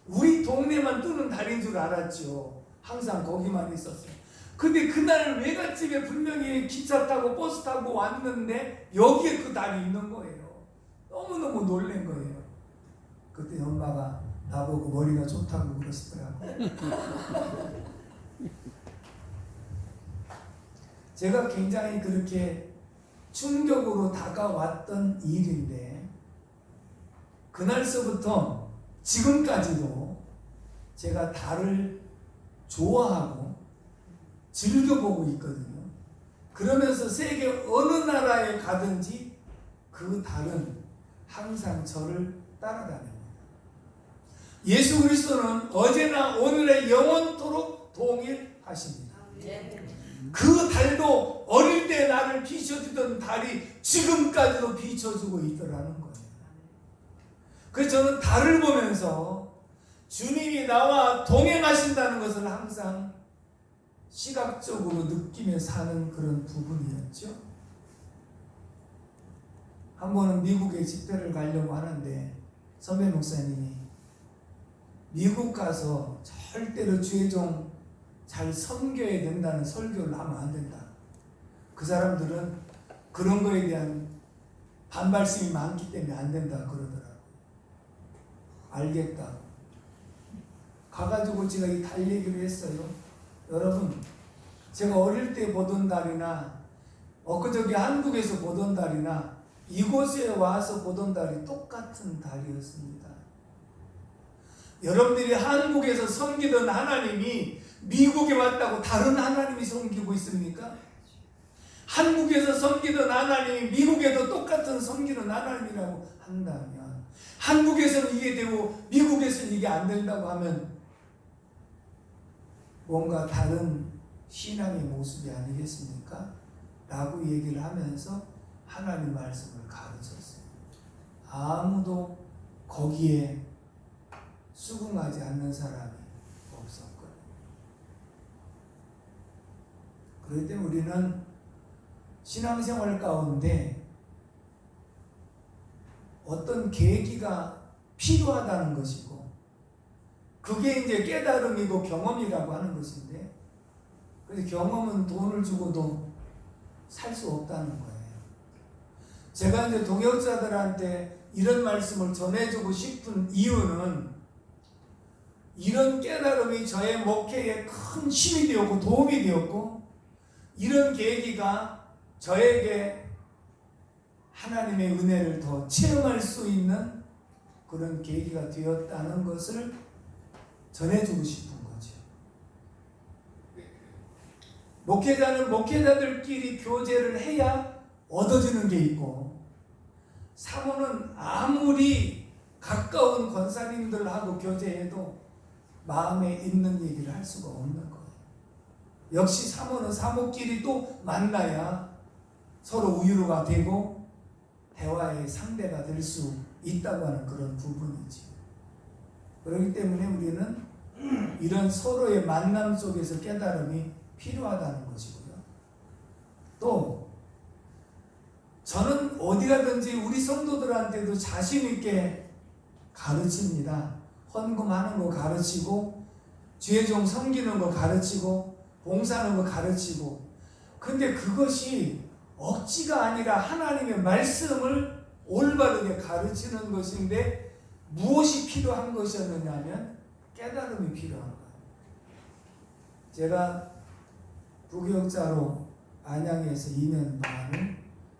우리 동네만 뜨는 달인 줄 알았죠. 항상 거기만 있었어요. 근데 그날 외갓집에 분명히 기차 타고 버스 타고 왔는데 여기에 그 달이 있는 거예요. 너무너무 놀란 거예요. 그때 엄마가 나보고 머리가 좋다고 그러시더라고요. 제가 굉장히 그렇게 충격으로 다가왔던 일인데 그날서부터 지금까지도 제가 달을 좋아하고 즐겨보고 있거든요. 그러면서 세계 어느 나라에 가든지 그 달은 항상 저를 따라다닙니다. 예수 그리스도는 어제나 오늘의 영원토록 동일하십니다. 그 달도 어릴 때 나를 비춰주던 달이 지금까지도 비춰주고 있더라는 거예요. 그래서 저는 달을 보면서 주님이 나와 동행하신다는 것을 항상 시각적으로 느끼며 사는 그런 부분이었죠. 한 번은 미국에 집회를 가려고 하는데 선배 목사님이 미국 가서 절대로 주의종 잘 섬겨야 된다는 설교를 하면 안 된다. 그 사람들은 그런 거에 대한 반발심이 많기 때문에 안 된다 그러더라고요. 알겠다. 가가지고 제가 이 달 얘기를 했어요. 여러분, 제가 어릴 때 보던 달이나 엊그저께 한국에서 보던 달이나 이곳에 와서 보던 달이 똑같은 달이었습니다. 여러분들이 한국에서 섬기던 하나님이 미국에 왔다고 다른 하나님이 섬기고 있습니까? 한국에서 섬기던 하나님이 미국에도 똑같은 섬기는 하나님이라고 한다면 한국에서는 이게 되고 미국에서는 이게 안 된다고 하면 뭔가 다른 신앙의 모습이 아니겠습니까? 라고 얘기를 하면서 하나님 말씀을 가르쳤어요. 아무도 거기에 수긍하지 않는 사람이 없었거든요. 그렇기 때문에 우리는 신앙생활 가운데 어떤 계기가 필요하다는 것이고 그게 이제 깨달음이고 경험이라고 하는 것인데 그래서 경험은 돈을 주고도 살 수 없다는 거예요. 제가 이제 동역자들한테 이런 말씀을 전해주고 싶은 이유는 이런 깨달음이 저의 목회에 큰 힘이 되었고 도움이 되었고 이런 계기가 저에게 하나님의 은혜를 더 체험할 수 있는 그런 계기가 되었다는 것을 전해주고 싶은 거죠. 목회자는 목회자들끼리 교제를 해야 얻어지는 게 있고 사모는 아무리 가까운 권사님들하고 교제해도 마음에 있는 얘기를 할 수가 없는 거예요. 역시 사모는 사모끼리 또 만나야 서로 우유로가 되고 대화의 상대가 될 수 있다고 하는 그런 부분이지. 그렇기 때문에 우리는 이런 서로의 만남 속에서 깨달음이 필요하다는 것이고요. 또 저는 어디 가든지 우리 성도들한테도 자신 있게 가르칩니다. 헌금하는 거 가르치고 주의종 섬기는 거 가르치고 봉사하는 거 가르치고 근데 그것이 억지가 아니라 하나님의 말씀을 올바르게 가르치는 것인데 무엇이 필요한 것이었느냐 하면 깨달음이 필요한 거예요. 제가 부교육자로 안양에서 2년 반을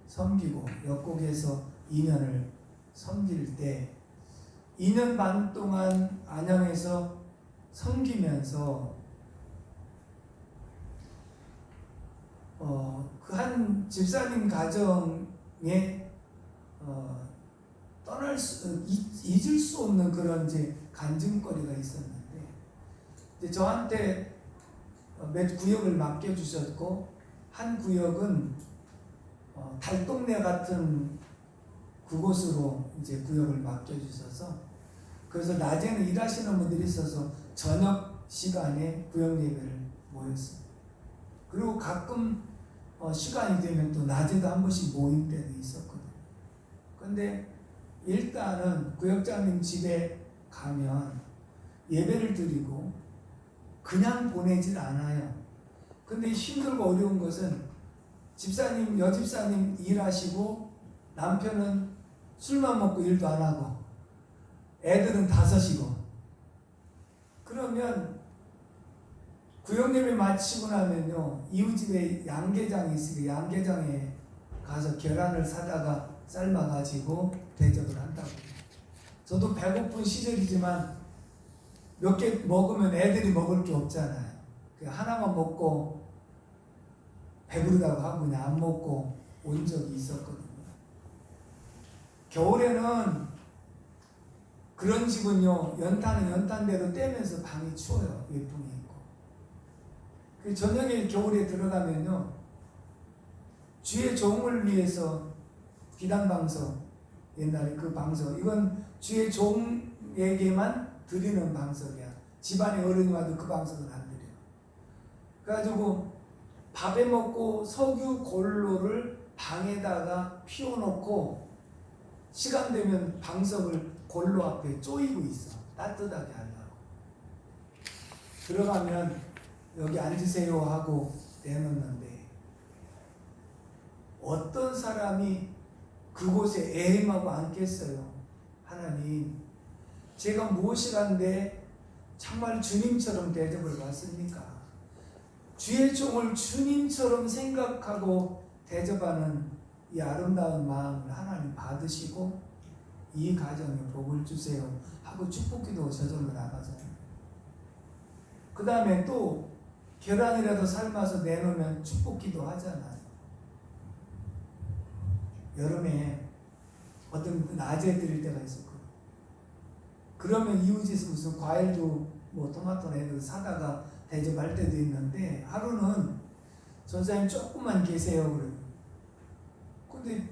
섬기고 역곡에서 2년을 섬길 때 2년 반 동안 안양에서 섬기면서 그 한 집사님 가정에 잊을 수 없는 그런 이제 간증거리가 있었는데, 이제 저한테 몇 구역을 맡겨주셨고, 한 구역은 달동네 같은 그곳으로 이제 구역을 맡겨주셔서, 그래서 낮에는 일하시는 분들이 있어서 저녁 시간에 구역 예배를 모였어요. 그리고 가끔 시간이 되면 또 낮에도 한 번씩 모임 때도 있었거든요. 근데 일단은 구역장님 집에 가면 예배를 드리고 그냥 보내질 않아요. 근데 힘들고 어려운 것은 집사님, 여집사님 일하시고 남편은 술만 먹고 일도 안 하고 애들은 5이고, 그러면 구역예배 마치고 나면요, 이웃집에 양계장이 있으니까 양계장에 가서 계란을 사다가 삶아가지고 대접을 한다고. 저도 배고픈 시절이지만 몇 개 먹으면 애들이 먹을 게 없잖아요. 하나만 먹고 배부르다고 하고 그냥 안 먹고 온 적이 있었거든요. 겨울에는 그런 집은요, 연탄은 연탄대로 떼면서 방이 추워요. 외풍이 있고. 저녁에 겨울에 들어가면요, 주의 종을 위해서 비단방석, 옛날에 그 방석, 이건 주의 종에게만 드리는 방석이야. 집안에 어른이 와도 그 방석은 안 드려요. 그래가지고 밥에 먹고 석유 골로를 방에다가 피워놓고 시간 되면 방석을 골로 앞에 쪼이고 있어. 따뜻하게 하려고. 들어가면 여기 앉으세요 하고 내놓는데, 어떤 사람이 그곳에 애임하고 앉겠어요. 하나님, 제가 무엇이란데 정말 주님처럼 대접을 받습니까? 주의 종을 주님처럼 생각하고 대접하는 이 아름다운 마음을 하나님 받으시고 이 가정에 복을 주세요 하고 축복기도 저절로 나가잖아요. 그 다음에 또 계란이라도 삶아서 내놓으면 축복기도 하잖아요. 여름에 어떤 낮에 드릴 때가 있었고, 그러면 이웃에서 무슨 과일도 뭐 토마토나 이런 거 사다가 대접할 때도 있는데, 하루는 전사님 조금만 계세요 그래요. 근데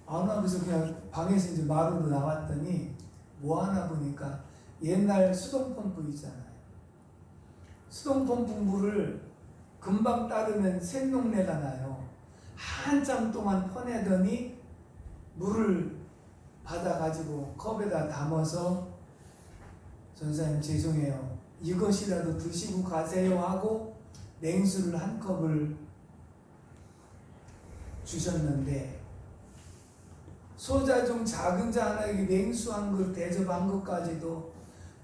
안 와서 그냥 방에서 이제 마루로 나왔더니 뭐 하나 보니까 옛날 수동 펌프 있잖아요. 수동 펌프 물을 금방 따르면 쇳농내가 나요. 한참 동안 퍼내더니 물을 받아가지고 컵에다 담아서 전사님 죄송해요, 이것이라도 드시고 가세요 하고 냉수를 한 컵을 주셨는데, 소자 중 작은 자 하나에게 냉수 한 그릇 대접한 것까지도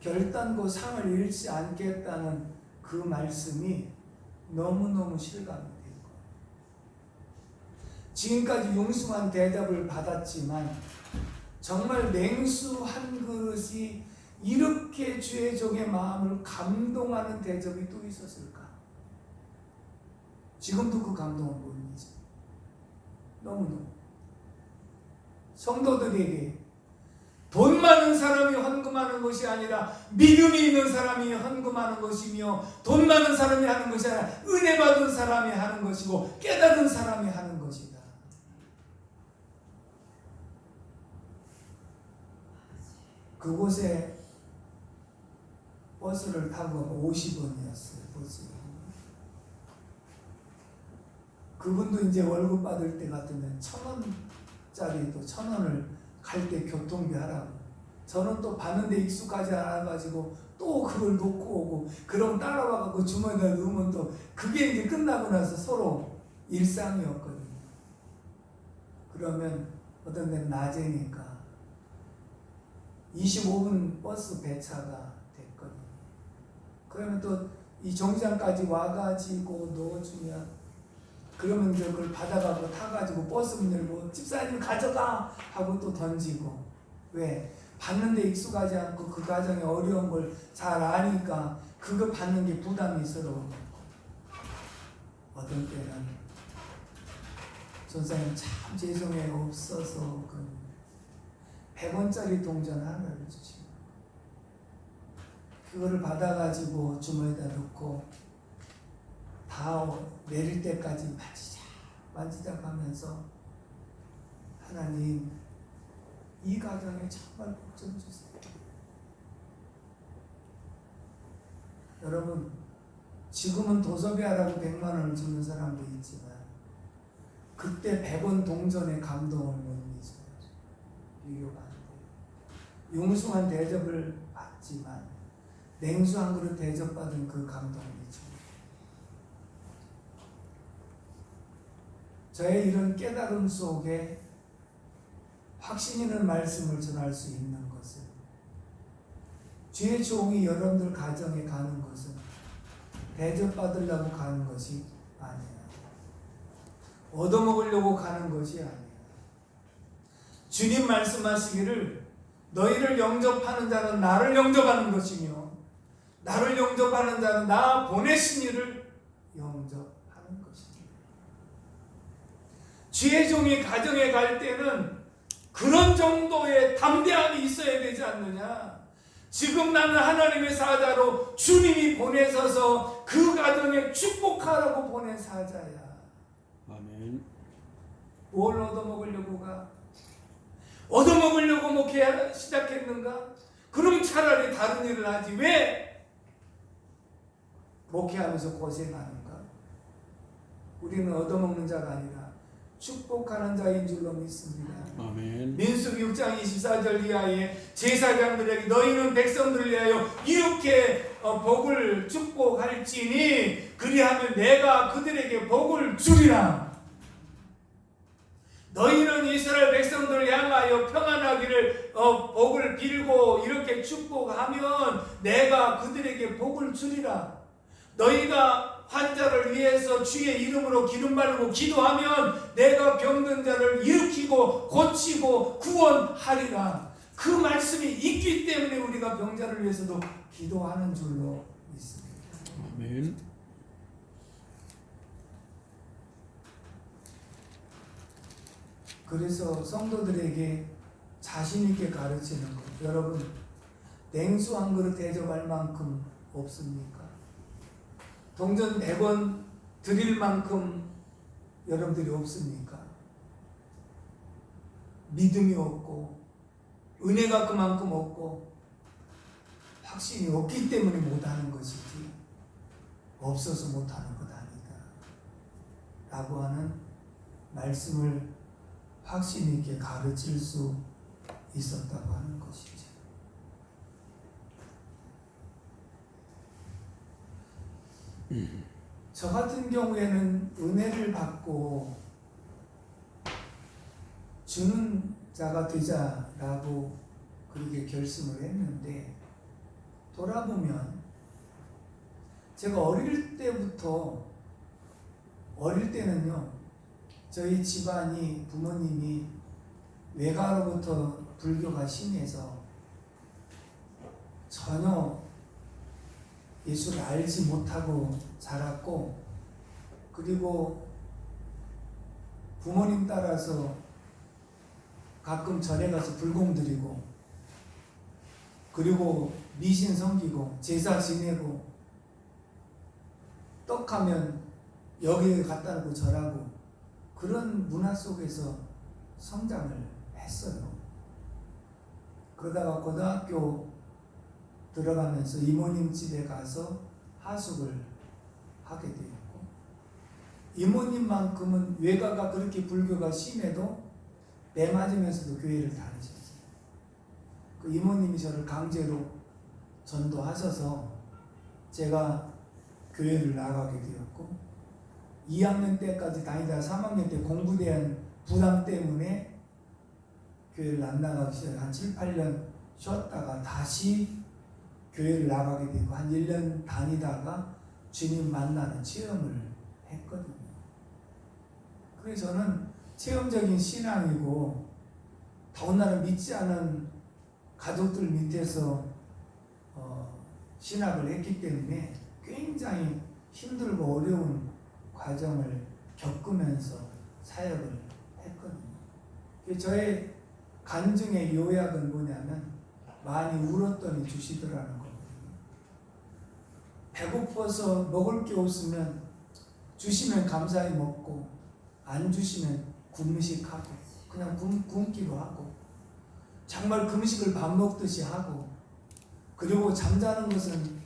결단코 상을 잃지 않겠다는 그 말씀이 너무너무 실감이 돼요. 지금까지 융숭한 대접을 받았지만 정말 냉수 한 그릇이 이렇게 주의 종의 마음을 감동하는 대접이 또 있었을까? 지금도 그 감동은 보이죠. 너무너무 성도들에게 돈 많은 사람이 헌금하는 것이 아니라 믿음이 있는 사람이 헌금하는 것이며, 돈 많은 사람이 하는 것이 아니라 은혜 받은 사람이 하는 것이고 깨달은 사람이 하는 것이다. 그곳에 버스를 타고 50원이었어요. 버스. 그분도 이제 월급 받을 때 같으면 1,000원짜리 또 1,000원을 갈 때 교통비 하라고. 저는 또 받는데 익숙하지 않아가지고 또 그걸 놓고 오고, 그럼 따라와가지고 주머니에 넣으면 또 그게 이제 끝나고 나서 서로 일상이었거든요. 그러면 어떤 데는 낮에니까 25분 버스 배차가 됐거든요. 그러면 또 이 정류장까지 와가지고 넣어주면, 그러면 이제 그걸 받아가고 타가지고 버스 문 열고 집사님 가져가 하고 또 던지고. 왜? 받는데 익숙하지 않고 그 가정의 어려운 걸 잘 아니까 그거 받는 게 부담스러워. 어떤 때는 전사님 참 죄송해요. 없어서 그 100원짜리 동전 하나를 주시고 그거를 받아가지고 주머니에다 넣고 다 내릴 때까지 만지작 하면서 하나님 이 가정에 정말 복 좀 주세요. 여러분 지금은 도서비하라고 100만 원을 주는 사람도 있지만 그때 100원 동전의 감동을 못 잊어요. 비교가 안 돼요. 융숭한 대접을 받지만 냉수한 그릇 대접받은 그 감동을 잊어요. 저의 이런 깨달음 속에 확신 있는 말씀을 전할 수 있는 것은 주의 종이 여러분들 가정에 가는 것은 대접받으려고 가는 것이 아니에요. 얻어먹으려고 가는 것이 아니에요. 주님 말씀하시기를 너희를 영접하는 자는 나를 영접하는 것이며 나를 영접하는 자는 나 보내신 이를 영접하는 것입니다. 주의 종이 가정에 갈 때는 그런 정도의 담대함이 있어야 되지 않느냐. 지금 나는 하나님의 사자로 주님이 보내셔서 그 가정에 축복하라고 보낸 사자야. 아멘. 뭘 얻어먹으려고 가? 얻어먹으려고 목회 시작했는가? 그럼 차라리 다른 일을 하지. 왜 목회하면서 고생하는가? 우리는 얻어먹는 자가 아니라 축복하는 자인 줄로 믿습니다. 아멘. 민수기 6장 24절 이하에 제사장들에게 너희는 백성들을 위하여 이렇게 복을 축복할지니 그리하면 내가 그들에게 복을 주리라. 너희는 이스라엘 백성들을 향하여 평안하기를 복을 빌고 이렇게 축복하면 내가 그들에게 복을 주리라. 너희가 환자를 위해서 주의 이름으로 기름 바르고 기도하면 내가 병든 자를 일으키고 고치고 구원하리라. 그 말씀이 있기 때문에 우리가 병자를 위해서도 기도하는 줄로 믿습니다. 아멘. 그래서 성도들에게 자신 있게 가르치는 것. 여러분 냉수 한 그릇 대접할 만큼 없습니까? 동전 100원 드릴 만큼 여러분들이 없습니까? 믿음이 없고 은혜가 그만큼 없고 확신이 없기 때문에 못하는 것이지 없어서 못하는 것 아니다 라고 하는 말씀을 확신 있게 가르칠 수 있었다고 하는 것이죠. 저 같은 경우에는 은혜를 받고 주는 자가 되자라고 그렇게 결심을 했는데 돌아보면 제가 어릴 때는요 저희 집안이 부모님이 외가로부터 불교가 심해서 전혀 예수를 알지 못하고 자랐고 그리고 부모님 따라서 가끔 절에 가서 불공 드리고 그리고 미신 섬기고 제사 지내고 떡하면 여기에 갖다 놓고 절하고 그런 문화 속에서 성장을 했어요. 그러다가 고등학교 들어가면서 이모님 집에 가서 하숙을 하게 되었고 이모님만큼은 외가가 그렇게 불교가 심해도 매 맞으면서도 교회를 다니셨어요. 그 이모님이 저를 강제로 전도하셔서 제가 교회를 나가게 되었고 2학년 때까지 다니다가 3학년 때 공부에 대한 부담 때문에 교회를 안 나가기 시작해 한 7, 8년 쉬었다가 다시 교회를 나가게 되고 한 1년 다니다가 주님 만나는 체험을 했거든요. 그래서 저는 체험적인 신앙이고 더군다나 믿지 않은 가족들 밑에서 신학을 했기 때문에 굉장히 힘들고 어려운 과정을 겪으면서 사역을 했거든요. 저의 간증의 요약은 뭐냐면 많이 울었더니 주시더라는 거거든요. 배고파서 먹을 게 없으면 주시면 감사히 먹고 안 주시면 굶으식하고 그냥 굶기로 하고 정말 금식을 밥 먹듯이 하고 그리고 잠자는 것은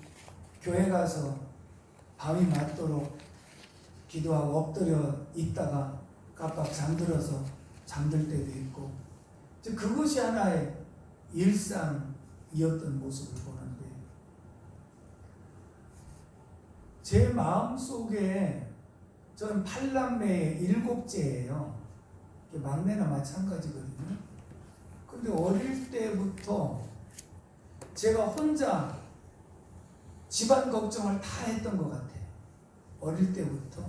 교회 가서 밤이 맞도록 기도하고 엎드려 있다가 깜빡 잠들어서 잠들 때도 있고 그것이 하나의 일상이었던 모습을 보는데 제 마음속에 저는 8남매의 7째예요. 막내나 마찬가지거든요. 근데 어릴 때부터 제가 혼자 집안 걱정을 다 했던 것 같아요. 어릴 때부터.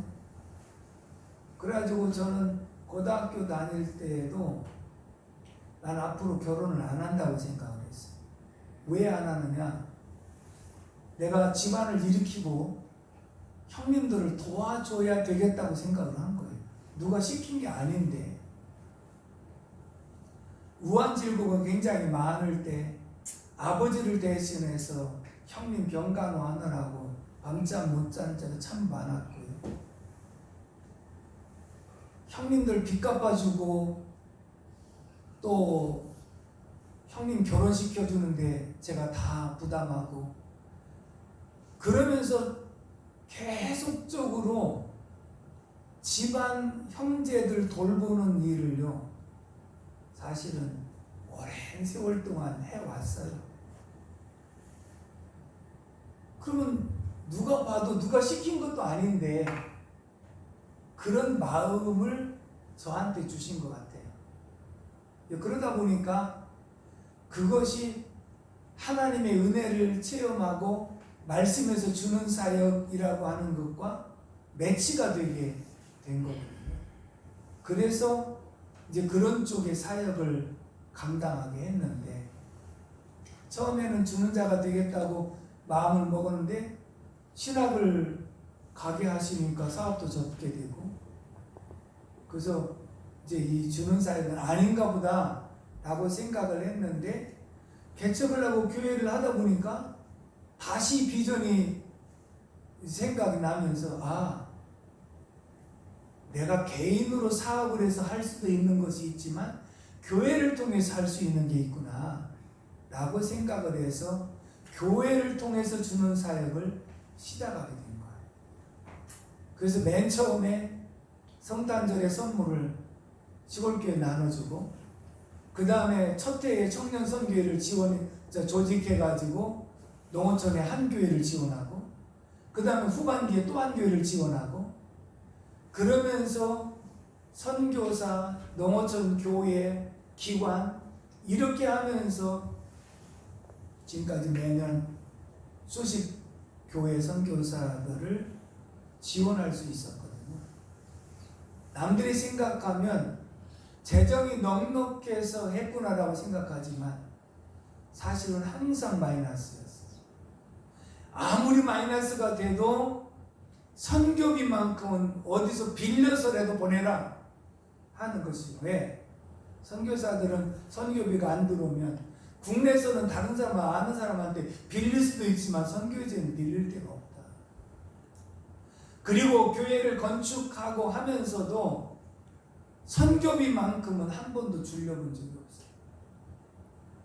그래가지고 저는 고등학교 다닐 때에도 난 앞으로 결혼을 안 한다고 생각을 했어요. 왜 안 하느냐? 내가 집안을 일으키고 형님들을 도와줘야 되겠다고 생각을 한 거예요. 누가 시킨 게 아닌데. 우환질곡은 굉장히 많을 때 아버지를 대신해서 형님 병간호하느라고 밤잠 못 자는 때가 참 많았고요. 형님들 빚 갚아주고 또 형님 결혼시켜주는데 제가 다 부담하고 그러면서 계속적으로 집안 형제들 돌보는 일을요 사실은 오랜 세월 동안 해왔어요. 그러면 누가 봐도 누가 시킨 것도 아닌데 그런 마음을 저한테 주신 것 같아요. 그러다 보니까 그것이 하나님의 은혜를 체험하고 말씀에서 주는 사역이라고 하는 것과 매치가 되게 된 거거든요. 그래서 이제 그런 쪽의 사역을 감당하게 했는데 처음에는 주는 자가 되겠다고 마음을 먹었는데 신학을 가게 하시니까 사업도 접게 되고 그래서 이제 이 주는 사역은 아닌가 보다 라고 생각을 했는데 개척을 하고 교회를 하다 보니까 다시 비전이 생각이 나면서 내가 개인으로 사업을 해서 할 수도 있는 것이 있지만 교회를 통해서 할 수 있는 게 있구나 라고 생각을 해서 교회를 통해서 주는 사역을 시작하게 된 거예요. 그래서 맨 처음에 성탄절에 선물을 시골교회 나눠주고 그 다음에 첫 해에 청년 선교회를 조직해가지고 농어촌에 한 교회를 지원하고 그 다음에 후반기에 또 한 교회를 지원하고 그러면서 선교사, 농어촌 교회, 기관 이렇게 하면서 지금까지 매년 수십 교회 선교사들을 지원할 수 있었거든요. 남들이 생각하면 재정이 넉넉해서 했구나라고 생각하지만 사실은 항상 마이너스였어요. 아무리 마이너스가 돼도 선교비만큼은 어디서 빌려서라도 보내라 하는 것이요. 왜? 선교사들은 선교비가 안 들어오면 국내에서는 다른 사람, 아는 사람한테 빌릴 수도 있지만 선교지에는 빌릴 데가 없다. 그리고 교회를 건축하고 하면서도 선교비만큼은 한 번도 줄여본 적이 없어요.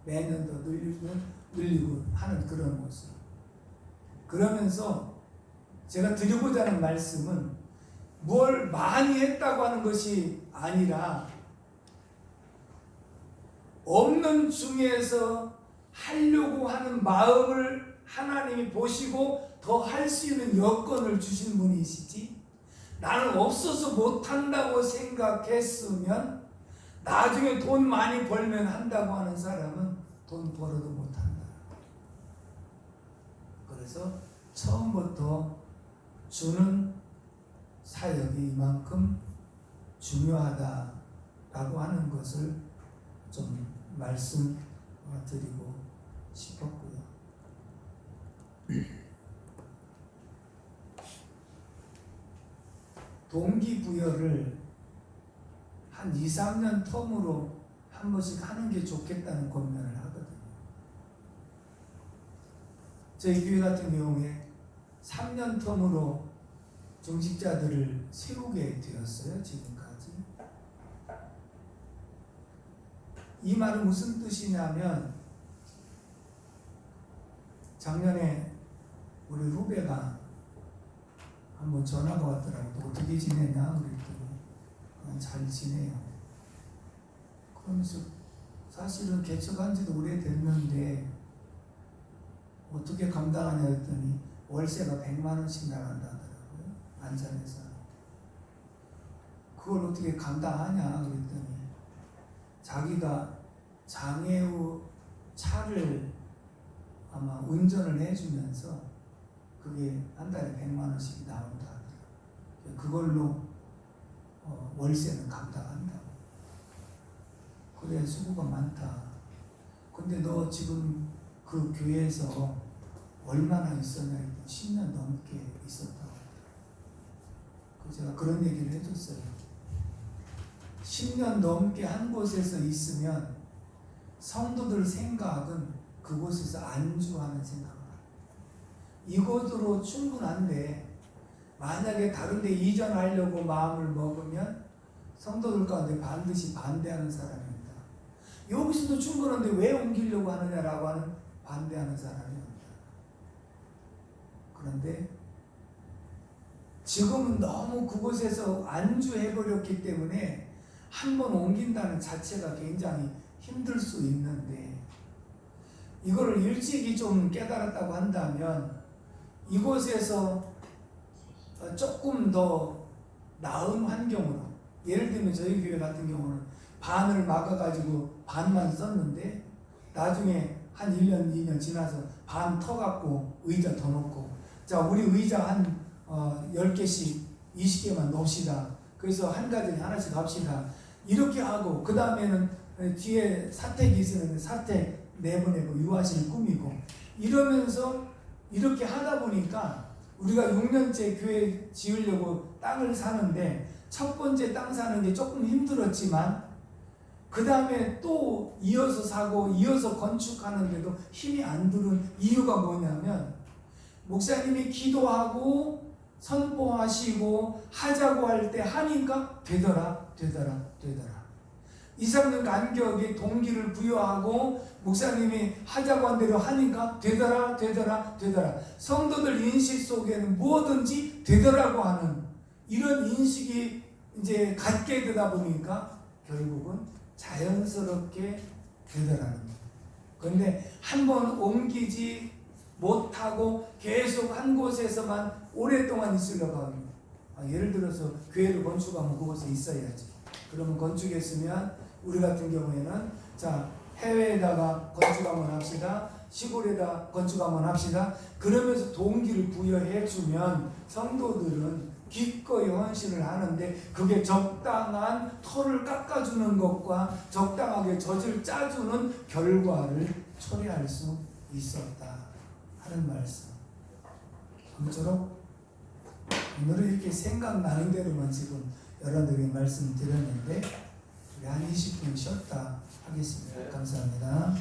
매년 더 늘리고 하는 그런 모습. 그러면서 제가 드리고자 하는 말씀은 뭘 많이 했다고 하는 것이 아니라 없는 중에서 하려고 하는 마음을 하나님이 보시고 더 할 수 있는 여건을 주신 분이시지 나는 없어서 못한다고 생각했으면 나중에 돈 많이 벌면 한다고 하는 사람은 돈 벌어도 못한다. 그래서 처음부터 주는 사역이 이만큼 중요하다라고 하는 것을 좀 말씀드리고 싶었고요. 동기부여를 한 2, 3년 텀으로 한 번씩 하는 게 좋겠다는 권면을 하거든요. 저희 교회 같은 경우에 3년 텀으로 중직자들을 세우게 되었어요. 지금까지. 이 말은 무슨 뜻이냐면 작년에 우리 후배가 한번 전화가 왔더라고. 어떻게 지내냐 그랬더니 잘 지내요. 그러면서 사실은 개척한 지도 오래됐는데 어떻게 감당하냐 했더니 월세가 100만 원씩 나간다 하더라고요. 안산에서. 그걸 어떻게 감당하냐 그랬더니 자기가 장애우 차를 아마 운전을 해주면서 그게 한 달에 100만 원씩 나온다 하더라고요. 그걸로 월세는 감당한다고. 그래 수고가 많다. 근데 너 지금 그 교회에서 얼마나 있었냐 했더니 10년 넘게 있었다고. 제가 그런 얘기를 해줬어요. 10년 넘게 한 곳에서 있으면 성도들 생각은 그곳에서 안주하는 생각을 합니다. 이곳으로 충분한데 만약에 다른 데 이전하려고 마음을 먹으면 성도들 가운데 반드시 반대하는 사람입니다. 여기서도 충분한데 왜 옮기려고 하느냐라고 하는 반대하는 사람입니다. 그런데 지금은 너무 그곳에서 안주해버렸기 때문에 한번 옮긴다는 자체가 굉장히 힘들 수 있는데 이거를 일찍이 좀 깨달았다고 한다면 이곳에서 조금 더 나은 환경으로, 예를 들면 저희 교회 같은 경우는 반을 막아가지고 반만 썼는데 나중에 한 1년, 2년 지나서 반 터갖고 의자 더 놓고, 자 우리 의자 한 10개씩 20개만 놓읍시다. 그래서 한 가정에 하나씩 합시다. 이렇게 하고 그 다음에는 뒤에 사택이 있었는데 사택 내보내고 유아실 꾸미고 이러면서 이렇게 하다 보니까 우리가 6년째 교회 지으려고 땅을 사는데 첫 번째 땅 사는 게 조금 힘들었지만 그 다음에 또 이어서 사고 이어서 건축하는데도 힘이 안 드는 이유가 뭐냐면 목사님이 기도하고 선포하시고 하자고 할 때 하니까 되더라. 2, 3년 간격의 동기를 부여하고 목사님이 하자고 한 대로 하니까 되더라. 성도들 인식 속에는 뭐든지 되더라고 하는 이런 인식이 이제 갖게 되다 보니까 결국은 자연스럽게 되더라는 거예요. 그런데 한번 옮기지 못하고 계속 한 곳에서만 오랫동안 있으려고 합니다. 예를 들어서 교회를 건축하면 그곳에 있어야지. 그러면 건축했으면 우리 같은 경우에는 자 해외에다가 건축 한번 합시다. 시골에다 건축 한번 합시다. 그러면서 동기를 부여해주면 성도들은 기꺼이 헌신을 하는데 그게 적당한 터를 깎아주는 것과 적당하게 젖을 짜주는 결과를 초래할 수 있었다 하는 말씀. 아무쪼록 오늘은 이렇게 생각나는 대로만 지금 여러분들에게 말씀드렸는데 우리 한 20분 쉬었다 하겠습니다. 감사합니다.